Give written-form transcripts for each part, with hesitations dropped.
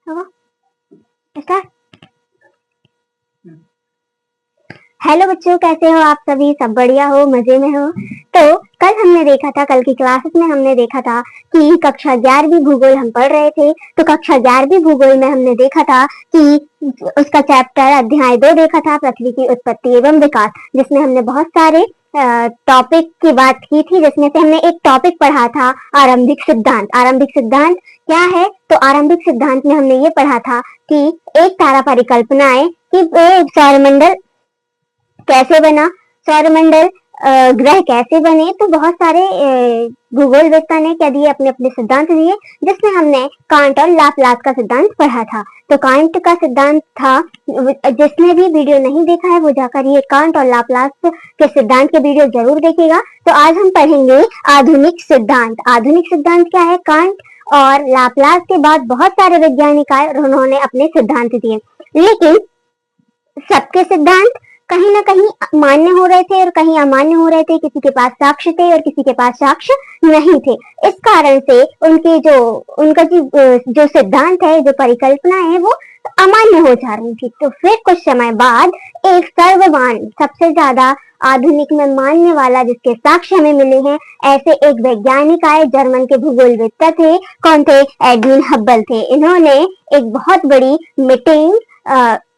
Start. Hello बच्चों, कैसे हो आप सभी? सब बढ़िया हो, मजे में हो? तो कल की क्लासेस में हमने देखा था कि कक्षा 11वीं भूगोल हम पढ़ रहे थे। तो कक्षा 11वीं भूगोल में हमने देखा था कि उसका चैप्टर अध्याय 2 देखा था, पृथ्वी की उत्पत्ति एवं विकास, जिसमें हमने बहुत सारे टॉपिक की बात की थी, जिसमें से हमने एक टॉपिक पढ़ा था आरंभिक सिद्धांत। आरंभिक सिद्धांत क्या है? तो आरंभिक सिद्धांत में हमने ये पढ़ा था कि एक तारा परिकल्पना है कि सौरमंडल कैसे बना, सौरमंडल ग्रह कैसे बने। तो बहुत सारे भूगोलवेत्ता ने क्या दिए, अपने अपने सिद्धांत दिए, जिसमें हमने कांट और लाप्लास का सिद्धांत पढ़ा था। तो कांट का सिद्धांत था, जिसने भी वीडियो नहीं देखा है वो जाकर ये कांट और लाप्लास के सिद्धांत के वीडियो जरूर देखेगा। तो आज हम पढ़ेंगे आधुनिक सिद्धांत। आधुनिक सिद्धांत क्या है? कांट और लाप्लास के बाद बहुत सारे वैज्ञानिक आए और उन्होंने अपने सिद्धांत दिए, लेकिन सबके सिद्धांत कहीं ना कहीं मान्य हो रहे थे और कहीं अमान्य हो रहे थे। किसी के पास साक्ष्य थे और किसी के पास साक्ष्य नहीं थे। इस कारण से उनका जो सिद्धांत है, जो परिकल्पना है, वो अमान्य हो जा रही थी। तो फिर कुछ समय बाद एक सर्वमान्य, सबसे ज्यादा आधुनिक में मानने वाला, जिसके साक्ष्य हमें मिले हैं, ऐसे एक वैज्ञानिक आए। जर्मन के भूगोलवेत्ता थे। कौन थे? एडविन हब्बल थे। इन्होंने एक बहुत बड़ी मीटिंग,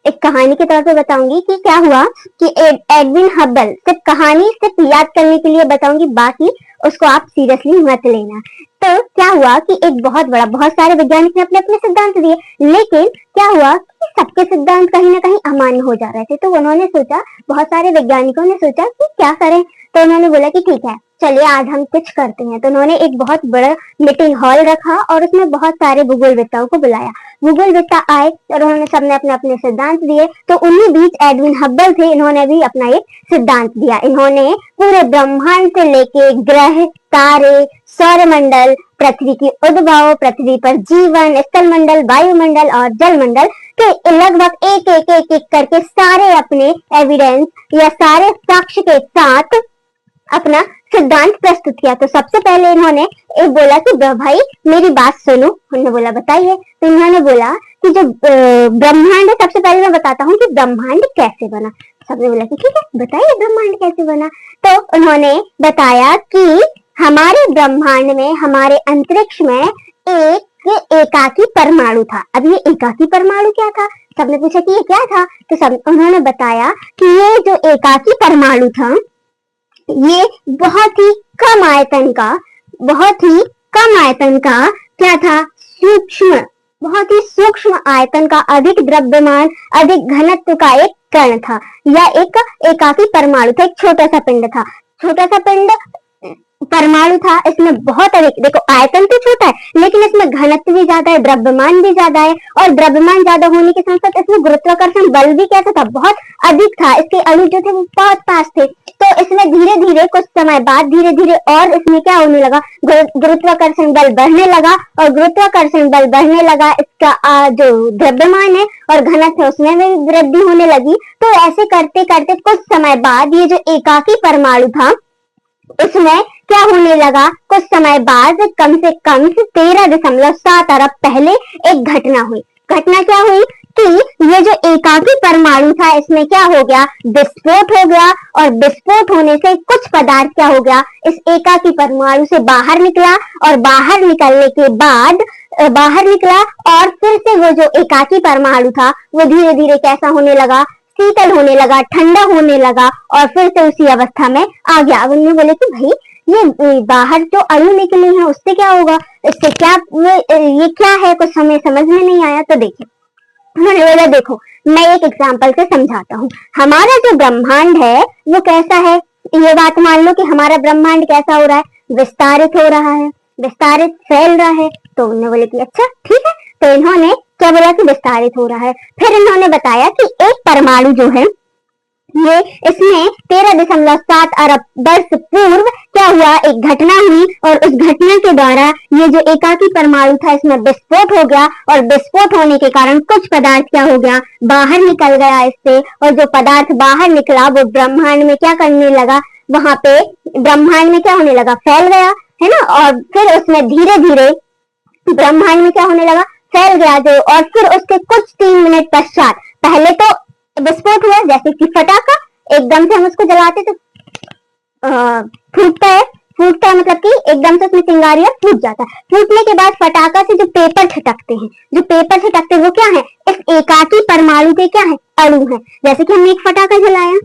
एक कहानी के तौर पे बताऊंगी कि क्या हुआ कि एडविन हब्बल, सिर्फ कहानी सिर्फ याद करने के लिए बताऊंगी, बाकी उसको आप सीरियसली मत लेना। तो क्या हुआ कि एक बहुत सारे वैज्ञानिक ने अपने अपने सिद्धांत दिए, लेकिन क्या हुआ कि सबके सिद्धांत कहीं ना कहीं अमान्य हो जा रहे थे। तो उन्होंने सोचा, बहुत सारे वैज्ञानिकों ने सोचा कि क्या करें। तो उन्होंने बोला कि ठीक है, चलिए आज हम कुछ करते हैं। तो उन्होंने एक बहुत बड़ा मीटिंग हॉल रखा और उसमें बहुत सारे भूगोलवेत्ताओं को बुलाया। भूगोलवेत्ता आए और उन्होंने सबने अपने अपने सिद्धांत दिए। तो उन्हीं बीच एडविन हब्बल थे, इन्होंने भी अपना एक सिद्धांत दिया। इन्होंने पूरे ब्रह्मांड से लेके ग्रह, तारे, सौरमंडल, पृथ्वी की उद्भव, पृथ्वी पर जीवन, स्थलमंडल, वायुमंडल और जलमंडल के लगभग एक करके सारे अपने एविडेंस या सारे साक्ष्य के साथ अपना सिद्धांत प्रस्तुत किया। तो सबसे पहले इन्होंने एक बोला कि भाई मेरी बात सुनो। उन्होंने बोला बताइए। तो इन्होंने बोला कि जो ब्रह्मांड है, सबसे पहले मैं बताता हूँ कि ब्रह्मांड कैसे बना। सबने बोला कि ठीक है, बताइए ब्रह्मांड कैसे बना। तो उन्होंने बताया कि हमारे ब्रह्मांड में, हमारे अंतरिक्ष में एक एकाकी परमाणु था। अब ये एकाकी परमाणु क्या था? सबने पूछा कि ये क्या था। तो उन्होंने बताया कि ये जो एकाकी परमाणु था, ये बहुत ही कम आयतन का क्या था? सूक्ष्म, बहुत ही सूक्ष्म आयतन का, अधिक द्रव्यमान, अधिक घनत्व का एक कण था, या एक एकाकी परमाणु था, एक छोटा सा पिंड था। छोटा सा पिंड परमाणु था। इसमें बहुत अधिक, देखो आयतन तो छोटा है, लेकिन इसमें घनत्व भी ज्यादा है, द्रव्यमान भी ज्यादा है, और द्रव्यमान ज्यादा होने के साथ साथ इसमें गुरुत्वाकर्षण बल भी कैसा था? बहुत अधिक था। इसके अणु जो थे वो बहुत पास थे। तो इसमें धीरे धीरे कुछ समय बाद धीरे धीरे और इसमें क्या होने लगा? गुरुत्वाकर्षण बल बढ़ने लगा, और गुरुत्वाकर्षण बल बढ़ने लगा, इसका जो द्रव्यमान है और घनत्व है उसमें भी वृद्धि होने लगी। तो ऐसे करते करते कुछ समय बाद ये जो एकाकी परमाणु था, उसमें क्या होने लगा? कुछ समय बाद कम से कम 13.7 अरब पहले एक घटना हुई। घटना क्या हुई कि ये जो एकाकी परमाणु था, इसमें क्या हो गया? विस्फोट हो गया, और विस्फोट होने से कुछ पदार्थ क्या हो गया? इस एकाकी परमाणु से बाहर निकला, और बाहर निकलने के बाद बाहर निकला और फिर से वो जो एकाकी परमाणु था वो धीरे धीरे कैसा होने लगा? शीतल होने लगा, ठंडा होने लगा, और फिर से उसी अवस्था में आ गया। अब उन्होंने बोले कि भाई ये बाहर जो अणु निकले हैं उससे क्या होगा? इससे क्या ये क्या है? कुछ हमें समझ में नहीं आया। तो देखिए, उन्होंने बोला देखो मैं एक एग्जाम्पल से समझाता हूँ। हमारा जो ब्रह्मांड है वो कैसा है? ये बात मान लो कि हमारा ब्रह्मांड कैसा हो रहा है? विस्तारित हो रहा है, विस्तारित फैल रहा है। तो उन्होंने बोले कि अच्छा ठीक है। तो इन्होंने क्या बोला कि विस्तारित हो रहा है। फिर इन्होंने बताया कि एक परमाणु जो है, ये इसमें 13.7 अरब वर्ष पूर्व क्या हुआ? एक घटना हुई, और उस घटना के द्वारा ये जो एकाकी परमाणु था इसमें विस्फोट हो गया, और विस्फोट होने के कारण कुछ पदार्थ क्या हो गया? बाहर निकल गया इससे, और जो पदार्थ बाहर निकला वो ब्रह्मांड में क्या करने लगा? वहां पे ब्रह्मांड में क्या होने लगा? फैल गया, है ना। और फिर उसमें धीरे धीरे ब्रह्मांड में क्या होने लगा? फैल गया जो, और फिर उसके कुछ 3 मिनट पश्चात पहले तो विस्फोट हुआ, जैसे कि फटाका एकदम से हम उसको जलाते तो फूटता है। फूटता है मतलब कि एकदम से उसमें चिंगारियां फूट जाता है। फूटने के बाद फटाका से जो पेपर छिटकते हैं, जो पेपर छिटकते हैं वो क्या है, इस एकाकी परमाणु के क्या है, अणु है। जैसे कि हमने एक फटाका जलाया,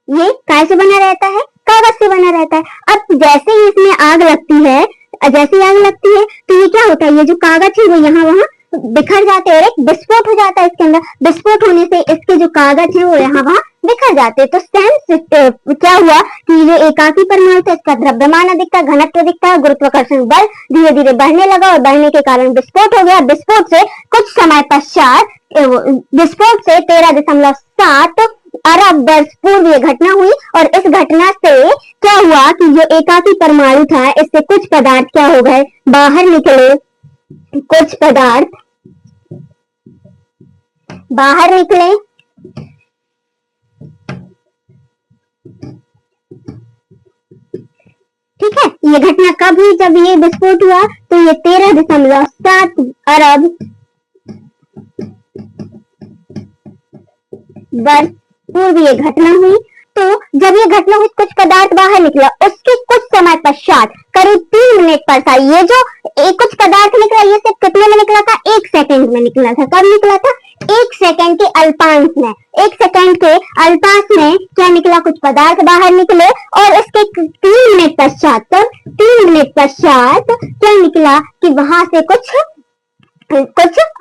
ये काय से बना रहता है, कागज से बना रहता है। अब जैसे ही इसमें आग लगती है, जैसे आग लगती है तो ये क्या होता है, ये जो कागज है वो यहाँ वहां बिखर जाते हैं, एक विस्फोट हो जाता है इसके अंदर। विस्फोट होने से इसके जो कागज है वो यहाँ वहां बिखर जाते हैं। तो सेम क्या हुआ कि ये एकाकी परमाणु था, इसका द्रव्यमान अधिकता, घनत्व अधिकता, गुरुत्वाकर्षण बल धीरे धीरे बढ़ने लगा और बढ़ने के कारण विस्फोट हो गया। विस्फोट से कुछ समय पश्चात, विस्फोट से 13.7 अरब वर्ष पूर्व ये घटना हुई, और इस घटना से क्या हुआ कि जो एकाकी परमाणु था इससे कुछ पदार्थ क्या हो गए, बाहर निकले। कुछ पदार्थ बाहर निकले, ठीक है। ये घटना कब हुई, जब ये विस्फोट हुआ तो ये 13.7 अरब वर्ष पूर्व ये घटना हुई। तो जब ये घटना हुई कुछ पदार्थ बाहर निकला, उसके कुछ समय पश्चात करीब 3 मिनट पर ये जो एक कुछ पदार्थ निकला, ये सिर्फ कितने में निकला था, 1 सेकंड में निकला था। कब निकला था, 1 सेकंड के अल्पांश में। 1 सेकंड के अल्पांश में क्या निकला, कुछ पदार्थ बाहर निकले, और उसके 3 मिनट पश्चात, तब 3 मिनट पश्चात क्या निकला कि वहां से कुछ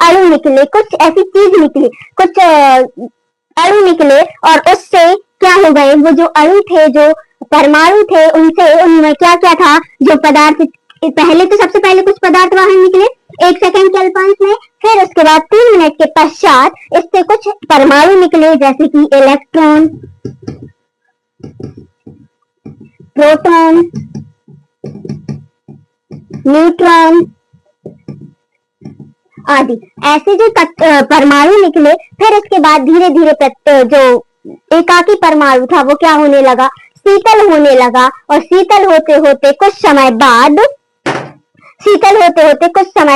अणु निकले, कुछ ऐसी चीज निकली, कुछ अणु निकले, और उससे क्या हो गए, वो जो अणु थे, जो परमाणु थे, उनमें क्या क्या था, जो पदार्थ पहले तो सबसे पहले कुछ पदार्थ बाहर निकले 1 सेकंड के अल्पांश में, फिर उसके बाद 3 मिनट के पश्चात इससे कुछ परमाणु निकले, जैसे कि इलेक्ट्रॉन, प्रोटॉन, न्यूट्रॉन आदि। ऐसे जो परमाणु निकले, फिर इसके बाद धीरे धीरे जो एकाकी परमाणु था वो क्या होने लगा, शीतल होने लगा, और शीतल होते होते कुछ समय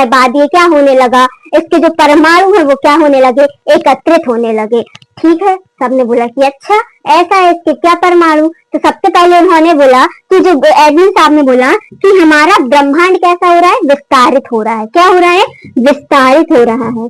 बाद ये क्या होने लगा, इसके जो परमाणु है वो क्या होने लगे, एकत्रित होने लगे। ठीक है, सबने बोला कि अच्छा ऐसा है, इसके क्या परमाणु। तो सबसे पहले उन्होंने बोला कि जो एडमिन साहब ने बोला कि हमारा ब्रह्मांड कैसा हो रहा है, विस्तारित हो रहा है। क्या हो रहा है, विस्तारित हो रहा है।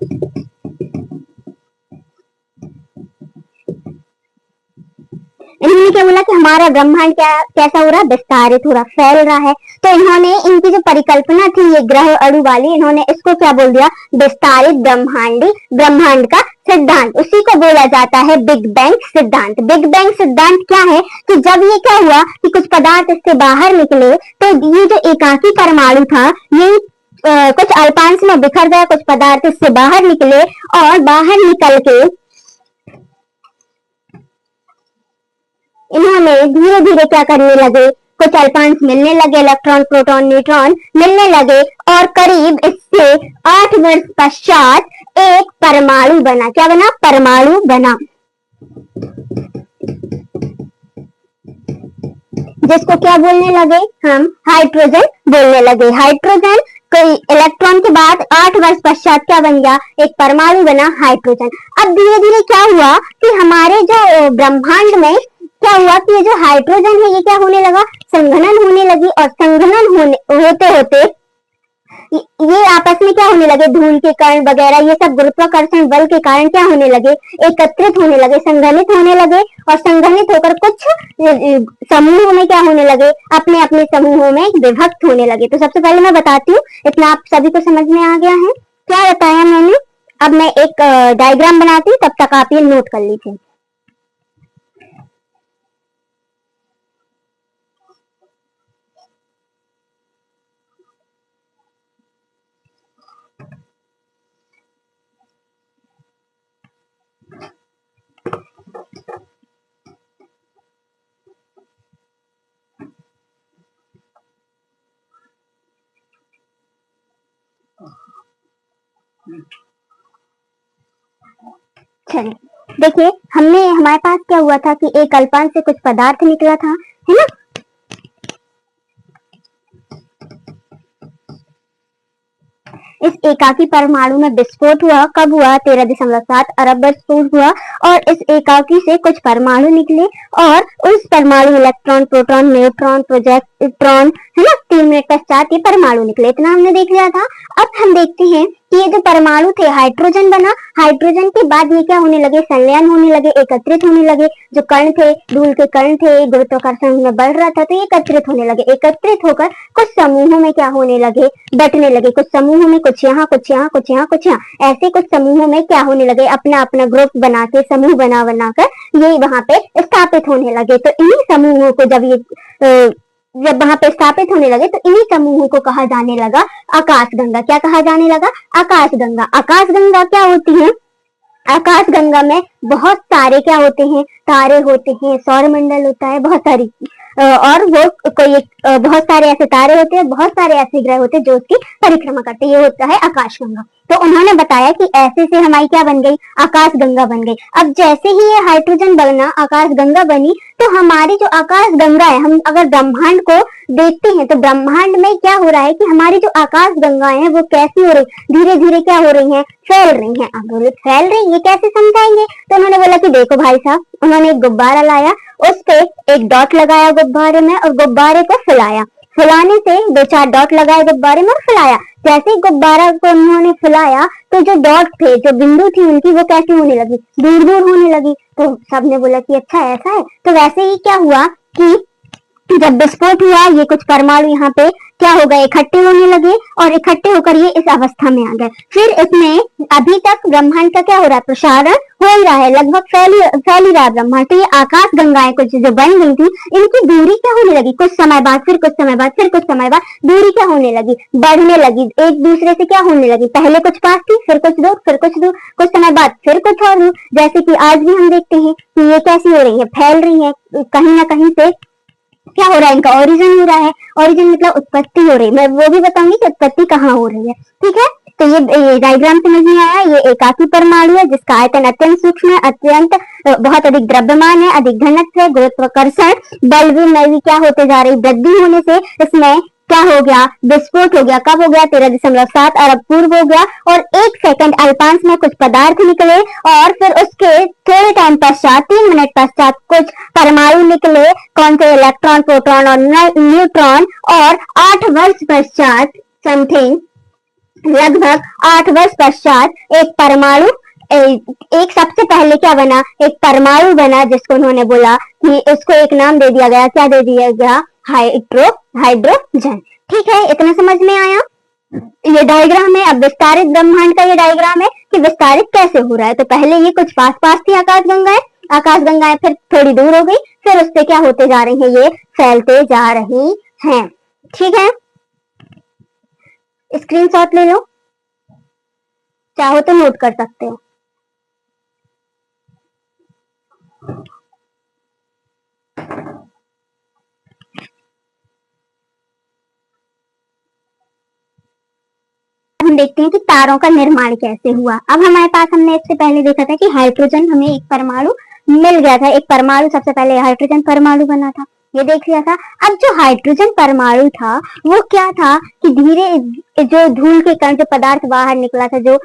इन्होंने क्या बोला कि हमारा ब्रह्मांड कैसा हो रहा है, विस्तारित हो रहा, फैल रहा है। तो इन्होंने इनकी जो परिकल्पना थी ये ग्रह अणु वाली, इन्होंने इसको क्या बोल दिया, विस्तारित ब्रह्मांड का सिद्धांत। उसी को बोला जाता है बिग बैंग सिद्धांत। बिग बैंग सिद्धांत क्या है कि जब ये क्या हुआ कि कुछ पदार्थ इससे बाहर निकले, तो ये जो एकाकी परमाणु था ये कुछ अल्पांश में बिखर गया, कुछ पदार्थ इससे बाहर निकले, और बाहर निकल के इन्होंने धीरे धीरे क्या करने लगे, कुछ अल्पांश मिलने लगे, इलेक्ट्रॉन, प्रोटॉन, न्यूट्रॉन मिलने लगे, और करीब इससे 8 वर्ष पश्चात एक परमाणु बना। क्या बना, परमाणु बना, जिसको क्या बोलने लगे हम, हाइड्रोजन बोलने लगे। हाइड्रोजन कोई इलेक्ट्रॉन के बाद 8 वर्ष पश्चात क्या बन गया, एक परमाणु बना, हाइड्रोजन। अब धीरे धीरे क्या हुआ कि हमारे जो ब्रह्मांड में क्या हुआ कि ये जो हाइड्रोजन है ये क्या होने लगा, संघनन होने लगी, और संघनन होते होते ये आपस में क्या होने लगे, धूल के कण वगैरह ये सब गुरुत्वाकर्षण बल के कारण क्या होने लगे, एकत्रित होने लगे, संघनित होने लगे, और संघनित होकर कुछ समूहों में क्या होने लगे, अपने अपने समूहों में विभक्त होने लगे। तो सबसे पहले मैं बताती हूँ, इतना आप सभी को समझ में आ गया है, क्या बताया मैंने। अब मैं एक डायग्राम बनाती हूँ, तब तक आप ये नोट कर लीजिए। चलिए देखिए, हमारे पास क्या हुआ था कि एक अल्पांश से कुछ पदार्थ निकला था, है ना। इस एकाकी परमाणु में विस्फोट हुआ। कब हुआ? 13.7 अरब वर्ष पूर्व हुआ। और इस एकाकी से कुछ परमाणु निकले और उस परमाणु इलेक्ट्रॉन, प्रोटॉन, न्यूट्रॉन, प्रोजेक्ट्रॉन, है ना, 3 मिनट पश्चात ये परमाणु निकले। इतना हमने देख लिया था। अब हम देखते हैं कि ये जो परमाणु थे, हाइड्रोजन बना। हाइड्रोजन के बाद ये क्या होने लगे? संलयन होने लगे, एकत्रित होने लगे। जो कण थे, धूल के कण थे, गुरुत्वाकर्षण में बढ़ रहा था, तो ये एकत्रित होने लगे। एकत्रित होकर कुछ समूहों में क्या होने लगे? बटने लगे। कुछ समूहों में, कुछ यहाँ, कुछ यहाँ, कुछ यहाँ, कुछ यहाँ, ऐसे कुछ समूहों में क्या होने लगे? अपना अपना ग्रुप बना के, समूह बना बनाकर ये वहां पे स्थापित होने लगे। तो इन्हीं समूहों को जब वहां पे स्थापित होने लगे तो इन्हीं समूहों को कहा जाने लगा आकाशगंगा। क्या कहा जाने लगा? आकाशगंगा। आकाशगंगा क्या होती है? आकाशगंगा में बहुत सारे क्या होते हैं? तारे होते हैं, सौरमंडल होता है, बहुत सारी और वो बहुत सारे ऐसे तारे होते हैं, बहुत सारे ऐसे ग्रह होते हैं जो उसकी परिक्रमा करते हैं। ये होता है आकाशगंगा। तो उन्होंने बताया कि ऐसे से हमारी क्या बन गई? आकाशगंगा बन गई। अब जैसे ही ये हाइड्रोजन बनना, आकाशगंगा बनी, तो हमारी जो आकाशगंगा है, हम अगर ब्रह्मांड को देखते हैं तो ब्रह्मांड में क्या हो रहा है कि हमारी जो आकाशगंगाएं हैं वो कैसी हो रही? धीरे धीरे क्या हो रही है? फैल रही है। अब बोले फैल रही, ये कैसे समझाएंगे? तो उन्होंने बोला कि देखो भाई साहब, उन्होंने एक गुब्बारा लाया, उस पे एक डॉट लगाया गुब्बारे में और गुब्बारे को फुलाया। फुलाने से 2-4 डॉट लगाए गुब्बारे में और फुलाया। जैसे गुब्बारा को उन्होंने फुलाया तो जो डॉट थे, जो बिंदु थी उनकी, वो कैसी होने लगी? दूर दूर होने लगी। तो सबने बोला कि अच्छा ऐसा है। तो वैसे ही क्या हुआ कि जब विस्फोट हुआ, ये कुछ परमाणु यहाँ पे क्या हो गए? इकट्ठे होने लगे और इकट्ठे होकर ये इस अवस्था में आ गए। फिर इसमें अभी तक ब्रह्मांड का क्या हो रहा है? प्रसारण हो ही रहा है, लगभग फैल ही रहा है ब्रह्मांड। तो ये आकाश गंगाएं कुछ जो बन गई थी, इनकी दूरी क्या होने लगी? कुछ समय बाद, फिर कुछ समय बाद, फिर कुछ समय बाद दूरी क्या होने लगी? बढ़ने लगी। एक दूसरे से क्या होने लगी? पहले कुछ पास थी, फिर कुछ दूर, फिर कुछ दूर, कुछ समय बाद फिर कुछ और दूर। जैसे कि आज भी हम देखते हैं कि ये कैसी हो रही है? फैल रही है। कहीं ना कहीं से क्या हो रहा है? इनका ओरिजिन हो रहा है। ओरिजिन मतलब उत्पत्ति हो रही है। मैं वो भी बताऊंगी कि उत्पत्ति कहाँ हो रही है। ठीक है, तो ये डायग्राम समझ में आया। ये एकाकी परमाणु है जिसका आयतन अत्यंत सूक्ष्म है, अत्यंत बहुत अधिक द्रव्यमान है, अधिक घनत्व है। गुरुत्वाकर्षण बल में भी क्या होते जा रही? वृद्धि होने से इसमें क्या हो गया? विस्फोट हो गया। कब हो गया? 13.7 अरब पूर्व हो गया। और 1 सेकंड अल्पांश में कुछ पदार्थ निकले और फिर उसके थोड़े टाइम पश्चात, 3 मिनट पश्चात, कुछ परमाणु निकले। कौन से? इलेक्ट्रॉन, प्रोटॉन और न्यूट्रॉन। और 8 वर्ष पश्चात, समथिंग लगभग 8 वर्ष पश्चात, एक परमाणु, एक सबसे पहले क्या बना? एक परमाणु बना, जिसको उन्होंने बोला कि उसको एक नाम दे दिया गया। क्या दे दिया गया? हाइड्रोजन। ठीक है, इतना समझ में आया। ये डायग्राम है। अब विस्तारित ब्रह्मांड का ये डायग्राम है कि विस्तारित कैसे हो रहा है। तो पहले ये कुछ पास पास थी आकाशगंगाएं, फिर थोड़ी दूर हो गई, फिर उससे क्या होते जा रही है? ये फैलते जा रही हैं। ठीक है, स्क्रीनशॉट ले लो, चाहो तो नोट कर सकते हो। हम देखते हैं कि तारों का निर्माण कैसे हुआ। अब हमारे पास, हमने इससे पहले देखा था कि हाइड्रोजन, हमें एक परमाणु मिल गया था। एक परमाणु, सबसे पहले हाइड्रोजन परमाणु बना था, ये देख लिया था। अब जो हाइड्रोजन परमाणु था वो क्या था कि धीरे जो धूल के कण, जो पदार्थ बाहर निकला था, जो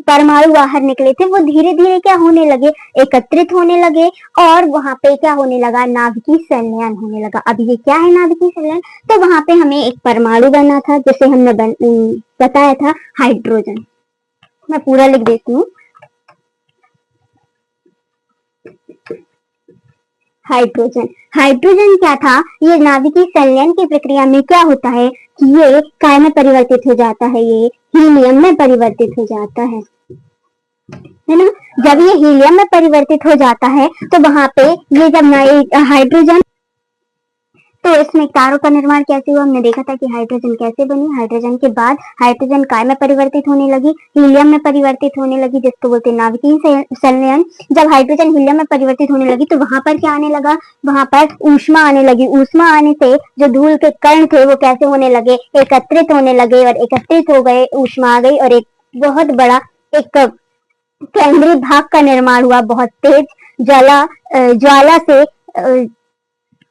परमाणु बाहर निकले थे, वो धीरे धीरे क्या होने लगे? एकत्रित होने लगे। और वहां पे क्या होने लगा? नाभिकीय संलयन होने लगा। अब ये क्या है नाभिकीय संलयन? तो वहां पे हमें एक परमाणु बना था, जिसे हमने बताया था हाइड्रोजन। मैं पूरा लिख देती हूँ। हाइड्रोजन। हाइड्रोजन क्या था? ये नाभिकीय संलयन की प्रक्रिया में क्या होता है कि ये काय में परिवर्तित हो जाता है? ये हीलियम में परिवर्तित हो जाता है ना। जब ये हीलियम में परिवर्तित हो जाता है तो वहां पे ये जब हाइड्रोजन, तो इसमें तारों का निर्माण कैसे हुआ? हमने देखा था कि हाइड्रोजन कैसे बनी। हाइड्रोजन के बाद हाइड्रोजन काय में परिवर्तित होने लगी? हीलियम में परिवर्तित होने लगी, जिसको बोलते हैं नाभिकीय संलयन। जब हाइड्रोजन हीलियम में परिवर्तित होने लगी तो वहां पर क्या आने लगा? वहां पर ऊष्मा आने लगी। ऊष्मा आने से जो धूल के कण थे वो कैसे होने लगे? एकत्रित होने लगे। और एकत्रित हो गए, ऊष्मा आ गई और एक बहुत बड़ा एक केंद्रीय भाग का निर्माण हुआ। बहुत तेज ज्वाला से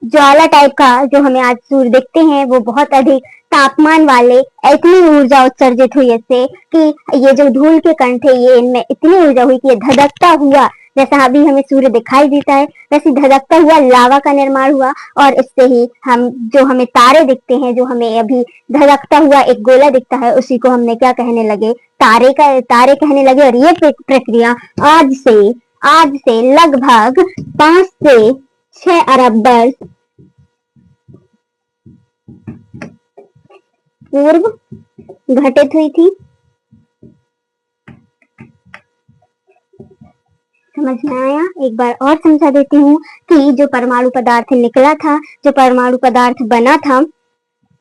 ज्वाला टाइप का जो हमें आज सूर्य दिखते हैं वो बहुत अधिक तापमान वाले, इतनी ऊर्जा उत्सर्जित हुई इससे कि ये जो धूल के कण थे ये इनमें इतनी ऊर्जा हुई कि ये धधकता हुआ, जैसा अभी हमें सूर्य दिखाई देता है वैसे धधकता हुआ लावा का निर्माण हुआ, और इससे ही हम जो हमें तारे दिखते हैं, जो हमें अभी धधकता हुआ एक गोला दिखता है, उसी को हमने क्या कहने लगे, तारे कहने लगे। और ये प्रक्रिया आज से लगभग 5 से 6 अरब वर्ष पूर्व घटित हुई थी। समझ में आया? एक बार और समझा देती हूँ कि जो परमाणु पदार्थ निकला था, जो परमाणु पदार्थ बना था,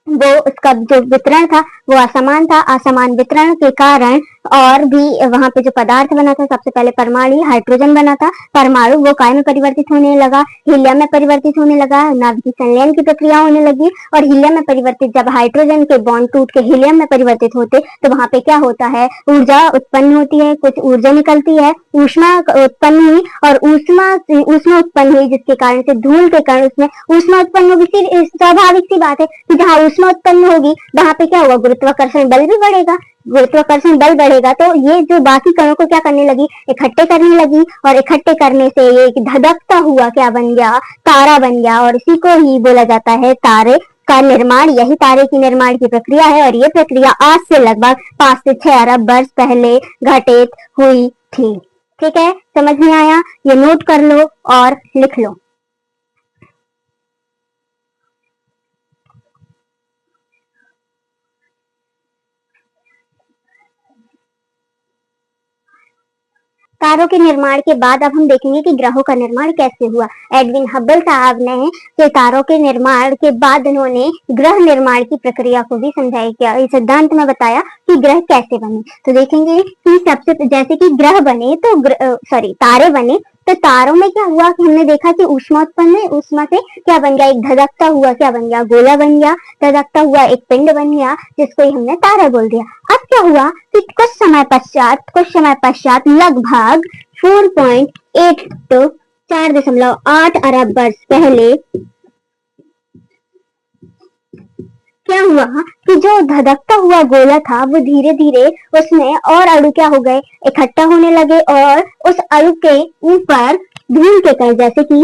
वो उसका जो वितरण था वो असमान था। असमान वितरण के कारण और भी वहां पे जो पदार्थ बना था, सबसे पहले परमाणु हाइड्रोजन बना था, परमाणु वो काय में परिवर्तित होने लगा, हीलियम में परिवर्तित होने लगा, नाभिकीय संलयन की प्रक्रिया होने लगी। और हीलियम में परिवर्तित, जब हाइड्रोजन के बॉन्ड टूट के हीलियम में परिवर्तित होते तो वहां पे क्या होता है, ऊर्जा उत्पन्न होती है, कुछ ऊर्जा निकलती है, ऊष्मा उत्पन्न हुई, और ऊष्मा उत्पन्न हुई जिसके कारण से धूल के कारण उसमें ऊष्मा उत्पन्न होगी। स्वाभाविक सी बात है कि जहाँ ऊष्मा उत्पन्न होगी वहां पे क्या होगा, गुरुत्वाकर्षण बल भी बढ़ेगा। गुरुत्वाकर्षण बल बढ़ेगा तो ये जो बाकी कणों को क्या करने लगी, इकट्ठे करने लगी, और इकट्ठे करने से ये धधकता हुआ क्या बन गया, तारा बन गया। और इसी को ही बोला जाता है तारे का निर्माण। यही तारे की निर्माण की प्रक्रिया है, और ये प्रक्रिया आज से लगभग 5 से 6 अरब वर्ष पहले घटित हुई थी। ठीक है, समझ में आया? ये नोट कर लो और लिख लो। तारों के निर्माण के बाद अब हम देखेंगे कि ग्रहों का निर्माण कैसे हुआ। एडविन हबल साहब ने जो तारों के निर्माण के बाद उन्होंने ग्रह निर्माण की प्रक्रिया को भी समझाया, क्या इस सिद्धांत में बताया कि ग्रह कैसे बने। तो देखेंगे कि सबसे जैसे कि ग्रह बने तो तारे बने, तो तारों में क्या हुआ कि हमने देखा कि ऊष्मा उत्पन्न है, ऊष्मा से क्या बन गया, एक धधकता हुआ क्या बन गया, गोला बन गया, धधकता हुआ एक पिंड बन गया, जिसको ही हमने तारा बोल दिया। अब क्या हुआ कि कुछ समय पश्चात लगभग 4.8 तो 4.8 अरब वर्ष पहले क्या हुआ कि जो धधकता हुआ गोला था वो धीरे धीरे उसमें और अणु क्या हो गए, इकट्ठा होने लगे, और उस अणु के ऊपर धूल के कण, जैसे कि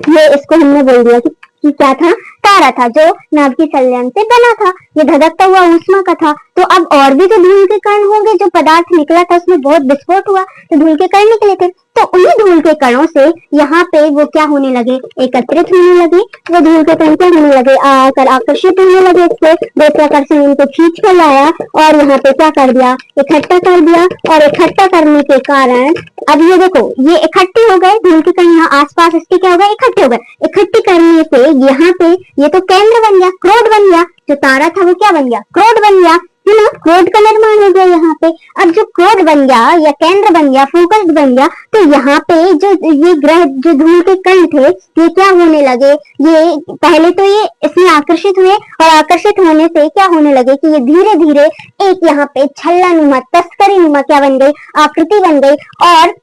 ये इसको हमने बोल दिया कि क्या था, तारा था जो नाभिकीय संलयन से बना था। ये धधकता हुआ ऊष्मा का था। तो अब और भी जो धूल के कण होंगे, जो पदार्थ निकला था उसमें बहुत विस्फोट हुआ तो धूल के कण निकले थे, तो उन्हीं धूल के कणों से यहाँ पे वो क्या होने लगे, एकत्रित होने लगे। वो धूल के कण क्या होने लगे, आकर आकर्षित होने लगे, इससे गुरुत्वाकर्षण उनको खींच कर लाया और यहाँ पे क्या कर दिया, इकट्ठा कर दिया। और इकट्ठा करने के कारण अब ये देखो, ये इकट्ठे हो गए धूल के कण, यहाँ आसपास इसके क्या हो गए, इकट्ठे हो गए। इकट्ठे करने से यहाँ पे ये तो केंद्र बन गया, क्रोड बन गया, जो तारा था वो क्या बन गया, क्रोड बन गया, है ना, क्रोड का निर्माण हो गया यहाँ पे। अब जो क्रोड बन गया या केंद्र बन गया, फोकस बन गया, तो यहाँ पे जो ये ग्रह जो धूल के कण थे ये क्या होने लगे, ये पहले तो ये इसमें आकर्षित हुए, और आकर्षित होने से क्या होने लगे कि ये धीरे धीरे एक यहाँ पे छल्ला नुमा, तस्करी नुमा क्या बन गई, आकृति बन गई। और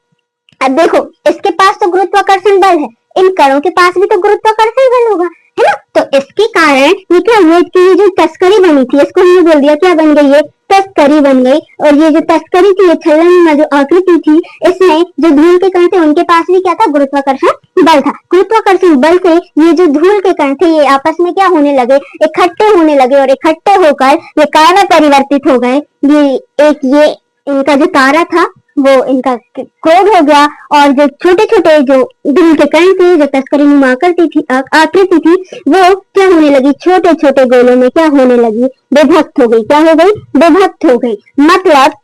अब देखो, इसके पास तो गुरुत्वाकर्षण बल है, इन कणों के पास भी तो गुरुत्वाकर्षण बल होगा, है ना। तो इसके कारण ये क्या हुआ कि जो तस्करी बनी थी, इसको हमने बोल दिया क्या बन गई, ये तस्करी बन गई। और ये जो तस्करी थी, ये छलन जो आकृति थी, इसमें जो धूल के कण थे उनके पास भी क्या था, गुरुत्वाकर्षण बल था। गुरुत्वाकर्षण बल से ये जो धूल के कण थे ये आपस में क्या होने लगे, इकट्ठे होने लगे, और इकट्ठे होकर ये काय में परिवर्तित हो गए। ये इनका जो तारा था वो इनका क्रोड हो गया, और जो छोटे छोटे जो धूल के कण थे, जो तस्करी नुमा आकृति थी, वो क्या होने लगी, छोटे छोटे गोलों में क्या होने लगी, विभक्त हो गई। क्या हो गई, विभक्त हो गई। मतलब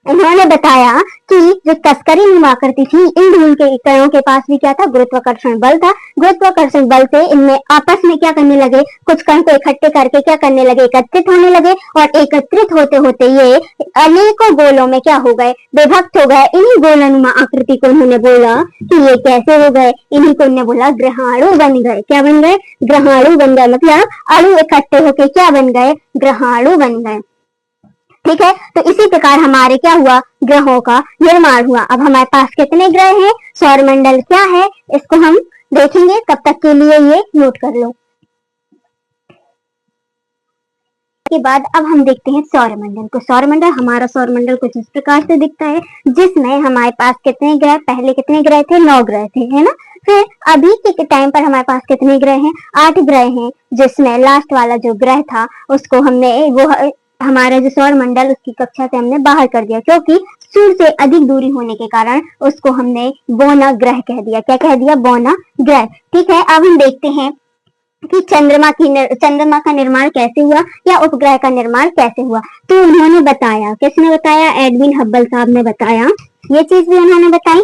उन्होंने बताया कि जो तस्करी नुमा करती थी, इन धूल के कणों के पास भी क्या था, गुरुत्वाकर्षण बल था। गुरुत्वाकर्षण बल से इनमें आपस में क्या करने लगे, कुछ कण को इकट्ठे करके क्या करने लगे, एकत्रित होने लगे, और एकत्रित होते होते ये अनेकों गोलों में क्या हो गए, विभक्त हो गए। इन्हीं गोलानुमा आकृति को उन्होंने बोला कि ये कैसे हो गए, इन्हीं को उन्होंने बोला ग्रहाणु बन गए। क्या बन गए, ग्रहाणु बन गए। मतलब अणु इकट्ठे होके क्या बन गए, ग्रहाणु बन गए। ठीक है, तो इसी प्रकार हमारे क्या हुआ, ग्रहों का निर्माण हुआ। अब हमारे पास कितने ग्रह हैं, सौर मंडल क्या है, इसको हम देखेंगे, तब तक के लिए ये नोट कर लो। के बाद अब हम देखते हैं सौरमंडल को। सौरमंडल, हमारा सौरमंडल कुछ इस प्रकार से दिखता है, जिसमें हमारे पास कितने ग्रह, पहले कितने ग्रह थे, 9 ग्रह थे, है ना। फिर अभी के टाइम पर हमारे पास कितने ग्रह हैं, 8 ग्रह हैं, जिसमें लास्ट वाला जो ग्रह था उसको हमने वो हमारा जो सौरमंडल उसकी कक्षा से हमने बाहर कर दिया, क्योंकि सूर्य से अधिक दूरी होने के कारण उसको हमने बौना ग्रह कह दिया। क्या कह दिया? बौना ग्रह। ठीक है, अब हम देखते हैं कि चंद्रमा का निर्माण कैसे हुआ या उपग्रह का निर्माण कैसे हुआ। तो उन्होंने बताया, किसने बताया? एडविन हब्बल साहब ने बताया। ये चीज भी उन्होंने बताई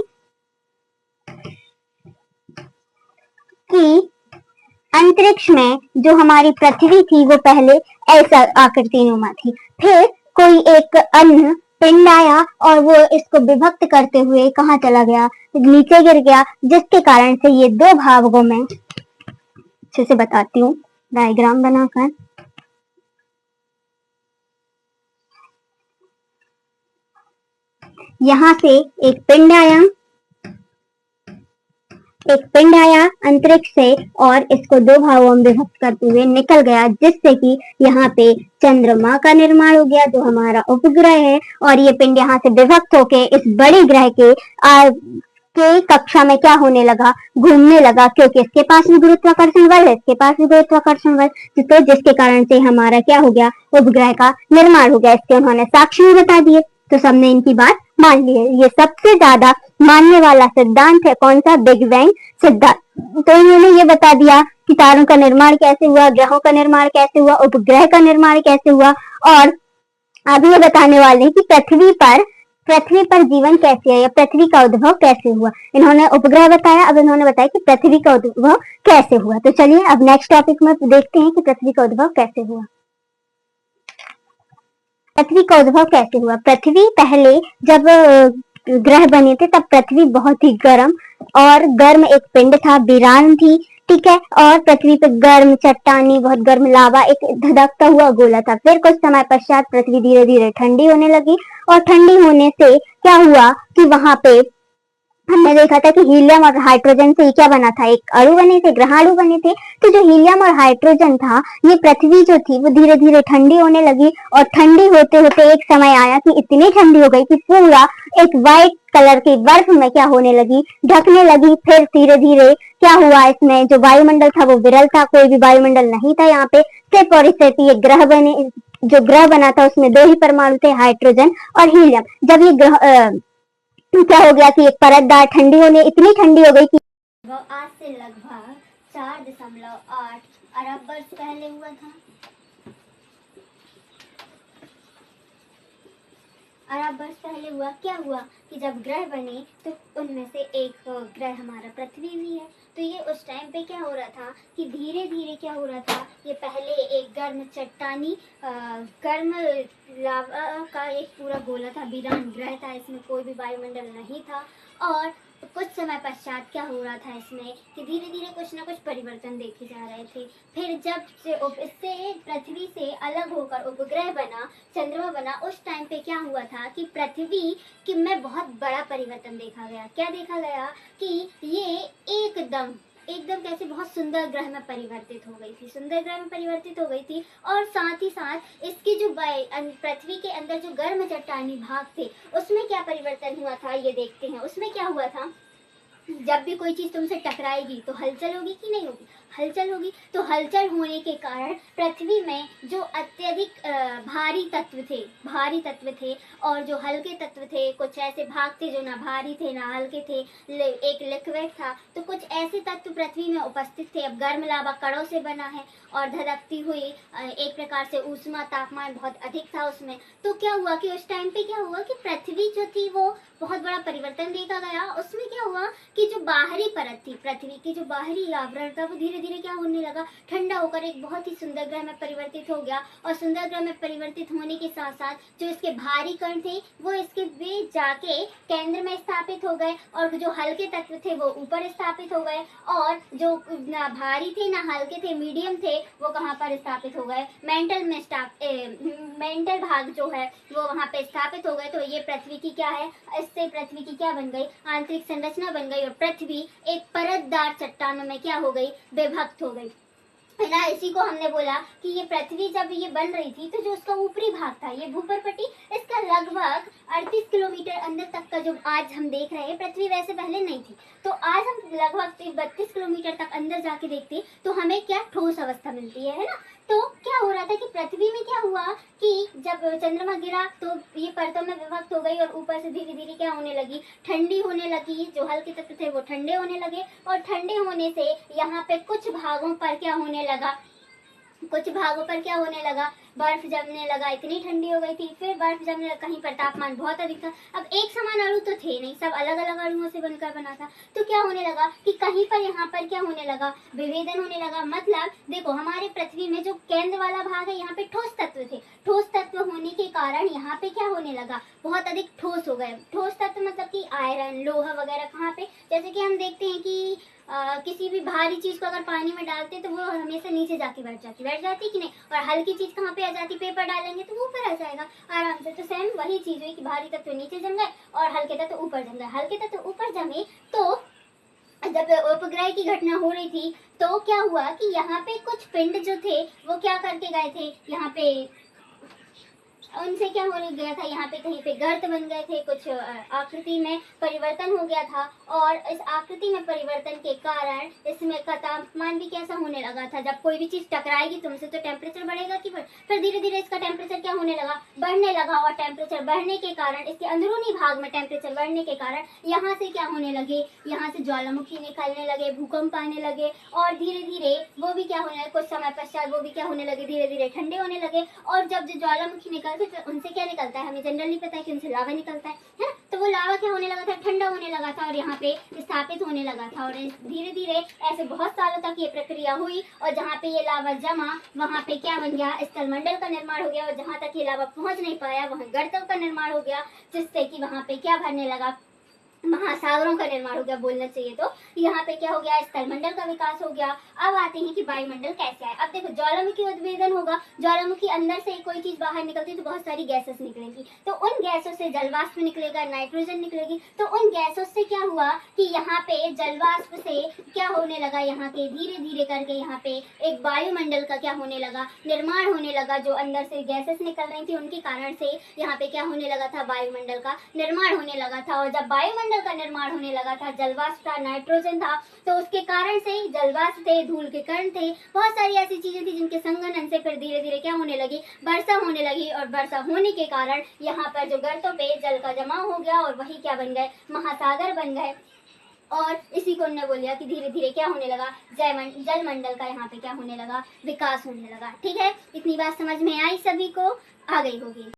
कि अंतरिक्ष में जो हमारी पृथ्वी थी वो पहले ऐसा आकृतिनुमा थी, फिर कोई एक अन्य पिंड आया और वो इसको विभक्त करते हुए कहाँ चला गया? नीचे गिर गया, जिसके कारण से ये 2 भागों में, अच्छे से बताती हूँ डायग्राम बनाकर। यहाँ से एक पिंड आया अंतरिक्ष से और इसको 2 भागों में विभक्त करते हुए निकल गया, जिससे कि यहाँ पे चंद्रमा का निर्माण हो गया, जो हमारा उपग्रह है। और ये पिंड यहाँ से विभक्त होके इस बड़े ग्रह के कक्षा में क्या होने लगा? घूमने लगा, क्योंकि इसके पास भी गुरुत्वाकर्षण बल है, इसके पास भी गुरुत्वाकर्षण बल, तो जिसके कारण से हमारा क्या हो गया? उपग्रह का निर्माण हो गया। इसके उन्होंने साक्ष्य भी बता दिए, तो सबने इनकी बात मान ली है। ये सबसे ज्यादा मानने वाला सिद्धांत है कौन सा? बिग बैंग सिद्धांत। तो इन्होंने ये बता दिया कि तारों का निर्माण कैसे हुआ, ग्रहों का निर्माण कैसे हुआ, उपग्रह का निर्माण कैसे हुआ, और अब ये बताने वाले हैं कि पृथ्वी पर जीवन कैसे है या पृथ्वी का उद्भव कैसे हुआ। इन्होंने उपग्रह बताया, अब इन्होंने बताया कि पृथ्वी का उद्भव कैसे हुआ। तो चलिए अब नेक्स्ट टॉपिक में देखते हैं कि पृथ्वी का उद्भव कैसे हुआ। पृथ्वी का उद्भव कैसे हुआ? पृथ्वी पहले जब ग्रह बने थे तब पृथ्वी बहुत ही गर्म एक पिंड था, वीरान थी। ठीक है, और पृथ्वी पे गर्म चट्टानी, बहुत गर्म लावा, एक धधकता हुआ गोला था। फिर कुछ समय पश्चात पृथ्वी धीरे धीरे ठंडी होने लगी, और ठंडी होने से क्या हुआ कि वहां पे हमने देखा था कि हीलियम और हाइड्रोजन से क्या बना था? एक अणु बने थे, ग्रहाणु बने थे। तो जो हीलियम और हाइड्रोजन था, ये पृथ्वी जो थी वो धीरे धीरे ठंडी होने लगी, और ठंडी होते होते एक समय आया कि इतनी ठंडी हो गई कि पूरा एक व्हाइट कलर के बर्फ में क्या होने लगी? ढकने लगी। फिर धीरे धीरे क्या हुआ? इसमें जो वायुमंडल था वो विरल था, कोई भी वायुमंडल नहीं था यहाँ पे, सिर्फ और सिर्फ ये ग्रह बने। जो ग्रह बना था उसमें 2 ही परमाणु थे, हाइड्रोजन और हीलियम। जब ये क्या हो गया कि एक परतदार इतनी ठंडी हो गई कि आज से लगभग 4.8 अरब वर्ष पहले हुआ था। अरब वर्ष पहले हुआ। क्या हुआ कि जब ग्रह बने तो उनमें से एक ग्रह हमारा पृथ्वी भी है। तो ये उस टाइम पे क्या हो रहा था कि धीरे धीरे क्या हो रहा था, ये पहले एक गर्म चट्टानी गर्म लावा का एक पूरा गोला था, वीरान ग्रह था, इसमें कोई भी वायुमंडल नहीं था। और कुछ समय पश्चात क्या हो रहा था इसमें कि धीरे धीरे कुछ ना कुछ परिवर्तन देखे जा रहे थे। फिर जब इससे पृथ्वी से अलग होकर उपग्रह बना, चंद्रमा बना, उस टाइम पे क्या हुआ था कि पृथ्वी कि में बहुत बड़ा परिवर्तन देखा गया। क्या देखा गया कि ये एकदम कैसे बहुत सुंदर ग्रह में परिवर्तित हो गई थी, सुंदर ग्रह में परिवर्तित हो गई थी। और साथ ही साथ इसकी जो पृथ्वी के अंदर जो गर्म चट्टानी भाग थे उसमें क्या परिवर्तन हुआ था ये देखते हैं। उसमें क्या हुआ था, जब भी कोई चीज तुमसे टकराएगी तो हलचल होगी कि नहीं होगी? हलचल होगी। तो हलचल होने के कारण पृथ्वी में जो अत्यधिक भारी तत्व थे और जो हल्के तत्व थे, कुछ ऐसे भाग थे जो ना भारी थे ना हल्के थे, एक लिक्विड था, तो कुछ ऐसे तत्व पृथ्वी में उपस्थित थे। अब गर्म लावा कणों से बना है और धधकती हुई एक प्रकार से ऊष्मा, तापमान बहुत अधिक था उसमें। तो क्या हुआ कि उस टाइम पे क्या हुआ कि पृथ्वी जो थी वो बहुत बड़ा परिवर्तन देखा गया। उसमें क्या हुआ कि जो बाहरी परत थी, पृथ्वी की जो बाहरी आवरण था वो धीरे धीरे क्या होने लगा, ठंडा होकर एक बहुत ही सुंदर ग्रह में परिवर्तित हो गया। और सुंदर ग्रह में परिवर्तित होने के साथ साथ जो इसके भारी कण थे वो इसके बीच जाके केंद्र में स्थापित हो गए, और जो हल्के तत्व थे वो ऊपर स्थापित हो गए, और जो ना भारी थे ना हल्के थे, मीडियम थे, वो कहाँ पर स्थापित हो गए, मेंटल भाग जो है वो वहाँ पे स्थापित हो गए। तो ये पृथ्वी की क्या है, इससे पृथ्वी की क्या बन गई, आंतरिक संरचना बन गई, और पृथ्वी एक परतदार चट्टानों में क्या हो गई, विभक्त हो गई, है ना। इसी को हमने बोला कि ये पृथ्वी जब ये बन रही थी तो जो उसका ऊपरी भाग था, ये भूपरपट्टी, इसका लगभग 38 किलोमीटर अंदर तक का जो आज हम देख रहे हैं, पृथ्वी वैसे पहले नहीं थी। तो आज हम लगभग 32 किलोमीटर तक अंदर जाके देखते तो हमें क्या ठोस अवस्था मिलती है ना। तो क्या हो रहा था कि पृथ्वी में क्या हुआ कि जब चंद्रमा गिरा तो ये परतों में विभक्त हो गई, और ऊपर से धीरे धीरे क्या होने लगी, ठंडी होने लगी, जो हल्के तत्व थे वो ठंडे होने लगे, और ठंडे होने से यहाँ पे कुछ भागों पर क्या होने लगा, कुछ भागों पर क्या होने लगा, बर्फ जमने लगा, इतनी ठंडी हो गई थी, फिर बर्फ जमने लगा, कहीं पर तापमान बहुत अधिक था। अब एक समान अणु तो थे नहीं, सब अलग अलग अणुओं से बनकर बना था। तो क्या होने लगा कि कहीं पर यहाँ पर क्या होने लगा, विभेदन होने लगा। मतलब देखो, हमारे पृथ्वी में जो केंद्र वाला भाग है, यहाँ पे ठोस तत्व थे, ठोस तत्व होने के कारण यहाँ पे क्या होने लगा, बहुत अधिक ठोस हो गए। ठोस तत्व मतलब कि आयरन, लोहा वगैरह कहाँ पे, जैसे कि हम देखते हैं कि किसी भी भारी चीज को अगर पानी में डालते तो वो हमेशा नीचे जाके बैठ जाती कि नहीं, और हल्की चीज कहाँ पे आ जाती, पेपर डालेंगे तो वो ऊपर आ जाएगा आराम से। तो सेम वही चीज हुई कि भारी तत्व नीचे जम गए और हल्के तत्व ऊपर जम गए। हल्के तत्व ऊपर जमे तो जब उपग्रह की घटना हो रही थी तो क्या हुआ कि यहाँ पे कुछ पिंड जो थे वो क्या करके गए थे, यहाँ पे उनसे क्या होने गया था, यहाँ पे कहीं पे गर्त बन गए थे, कुछ आकृति में परिवर्तन हो गया था, और इस आकृति में परिवर्तन के कारण इसमें का तापमान भी कैसा होने लगा था। जब कोई भी चीज टकराएगी तुमसे तो टेम्परेचर बढ़ेगा कि फिर धीरे धीरे इसका टेम्परेचर क्या होने लगा, बढ़ने लगा, और टेम्परेचर बढ़ने के कारण, इसके अंदरूनी भाग में टेम्परेचर बढ़ने के कारण यहाँ से क्या होने लगे, यहाँ से ज्वालामुखी निकलने लगे, भूकंप आने लगे, और धीरे धीरे वो भी क्या होने लगे, कुछ समय पश्चात वो भी क्या होने लगे, धीरे धीरे ठंडे होने लगे। और जब जो ज्वालामुखी निकलते तो उनसे क्या निकलता है, हमें जनरली पता है कि उनसे लावा निकलता है ना। तो वो लावा क्या होने लगा था, ठंडा होने लगा था, और यहाँ पे स्थापित होने लगा था, और धीरे धीरे ऐसे बहुत सालों तक ये प्रक्रिया हुई, और जहाँ पे ये लावा जमा वहाँ पे क्या बन गया, स्थलमंडल का निर्माण हो गया, और जहाँ तक ये लावा पहुंच नहीं पाया वहाँ गर्तों का निर्माण हो गया, जिससे कि वहाँ पे क्या भरने लगा, महासागरों का निर्माण हो गया बोलना चाहिए। तो यहाँ पे क्या हो गया, स्थलमंडल का विकास हो गया। अब आते हैं कि वायुमंडल कैसे आए। अब देखो, ज्वालामुखी उद्भेदन होगा, ज्वालामुखी अंदर से कोई चीज बाहर निकलती तो बहुत सारी गैसेस निकलेंगी, तो उन गैसों से जलवाष्प निकलेगा, नाइट्रोजन निकलेगी। तो उन गैसों से क्या हुआ कि यहाँ पे जलवाष्प से क्या होने लगा, यहाँ के धीरे धीरे करके यहाँ पे एक वायुमंडल का क्या होने लगा, निर्माण होने लगा। जो अंदर से गैसेस निकल रही थी उनके कारण से यहाँ पे क्या होने लगा था, वायुमंडल का निर्माण होने लगा था। और जब वायुमंडल का निर्माण होने लगा था, जलवाष्प था, नाइट्रोजन था, तो उसके कारण से जलवाष्प थे, धूल के कण थे, बहुत सारी ऐसी चीजें थी जिनके संघनन से फिर धीरे धीरे क्या होने लगी, वर्षा होने लगी, और वर्षा होने के कारण यहाँ पर जो गर्तों पे जल का जमाव हो गया, और वही क्या बन गए, महासागर बन गए। और इसी को उन्होंने बोलिया कि धीरे धीरे क्या होने लगा, जल मंडल का यहाँ पे क्या होने लगा, विकास होने लगा। ठीक है, इतनी बात समझ में आई सभी को, आ गई होगी।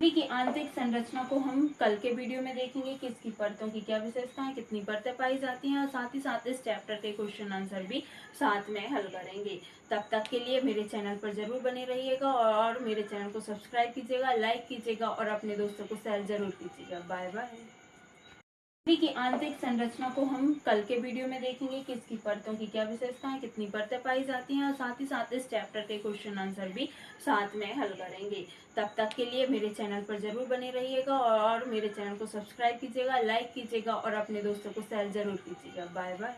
पृथ्वी की आंतरिक संरचना को हम कल के वीडियो में देखेंगे कि इसकी परतों की क्या विशेषताएं, कितनी परतें पाई जाती हैं, और साथ ही साथ इस चैप्टर के क्वेश्चन आंसर भी साथ में हल करेंगे। तब तक के लिए मेरे चैनल पर जरूर बने रहिएगा, और मेरे चैनल को सब्सक्राइब कीजिएगा, लाइक कीजिएगा, और अपने दोस्तों को शेयर जरूर कीजिएगा। Bye bye. पृथ्वी की आंतरिक संरचना को हम कल के वीडियो में देखेंगे कि इसकी परतों की क्या विशेषताएं, कितनी परतें पाई जाती हैं, और साथ ही साथ इस चैप्टर के क्वेश्चन आंसर भी साथ में हल करेंगे। तब तक के लिए मेरे चैनल पर जरूर बने रहिएगा, और मेरे चैनल को सब्सक्राइब कीजिएगा, लाइक कीजिएगा, और अपने दोस्तों को शेयर जरूर कीजिएगा। Bye bye.